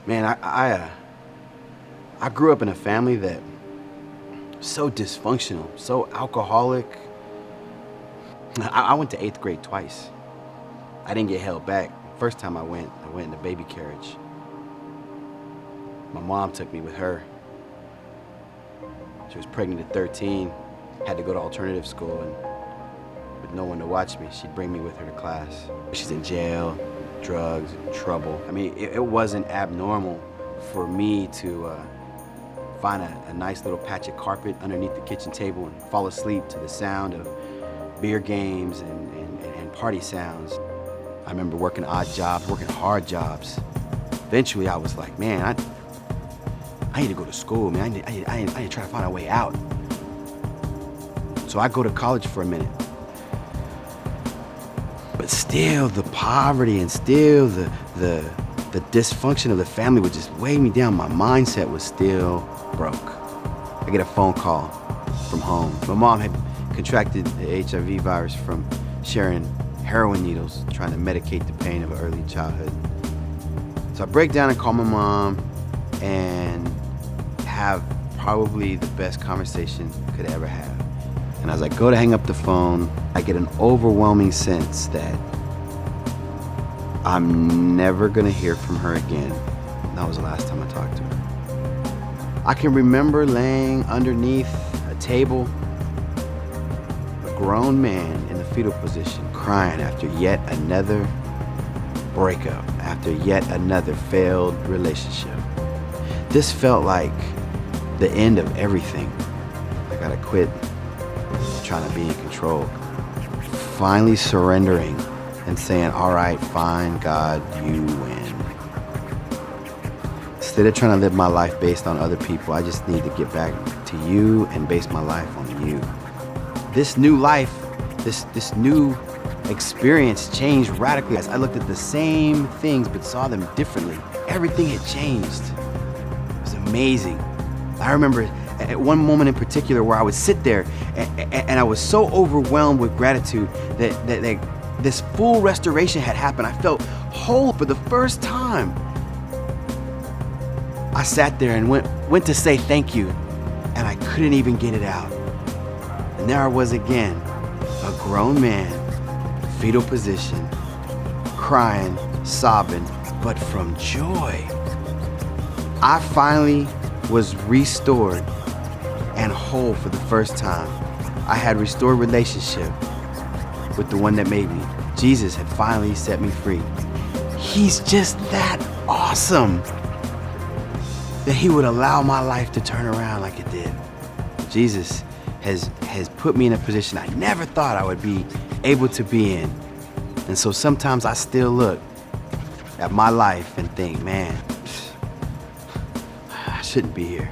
Man, I grew up in a family that was so dysfunctional, so alcoholic. I went to 8th grade twice. I didn't get held back. First time I went in the baby carriage. My mom took me with her. She was pregnant at 13, had to go to alternative school, and with no one to watch me, she'd bring me with her to class. She's in jail, drugs, trouble. I mean, it wasn't abnormal for me to find a nice little patch of carpet underneath the kitchen table and fall asleep to the sound of beer games and party sounds. I remember working odd jobs, working hard jobs. Eventually I was like, man, I need to go to school, man. I need to try to find a way out. So I go to college for a minute. But still the poverty and still the dysfunction of the family would just weigh me down. My mindset was still broke. I get a phone call from home. My mom had contracted the HIV virus from sharing heroin needles, trying to medicate the pain of early childhood. So I break down and call my mom and have probably the best conversation I could ever have. And as I go to hang up the phone, I get an overwhelming sense that I'm never gonna hear from her again. That was the last time I talked to her. I can remember laying underneath a table, a grown man in the fetal position, crying after yet another breakup, after yet another failed relationship. This felt like the end of everything. I gotta quit trying to be in control. Finally surrendering and saying, all right, fine, God, you win. Instead of trying to live my life based on other people, I just need to get back to you and base my life on you. This new life, this new experience changed radically. I looked at the same things but saw them differently. Everything had changed. It was amazing. I remember at one moment in particular where I would sit there and I was so overwhelmed with gratitude that this full restoration had happened. I felt whole for the first time. I sat there and went to say thank you, and I couldn't even get it out. And there I was again, a grown man, fetal position, crying, sobbing, but from joy. I finally was restored and whole for the first time. I had restored relationship with the one that made me. Jesus had finally set me free. He's just that awesome that he would allow my life to turn around like it did. Jesus has put me in a position I never thought I would be able to be in. And so sometimes I still look at my life and think, man, I shouldn't be here.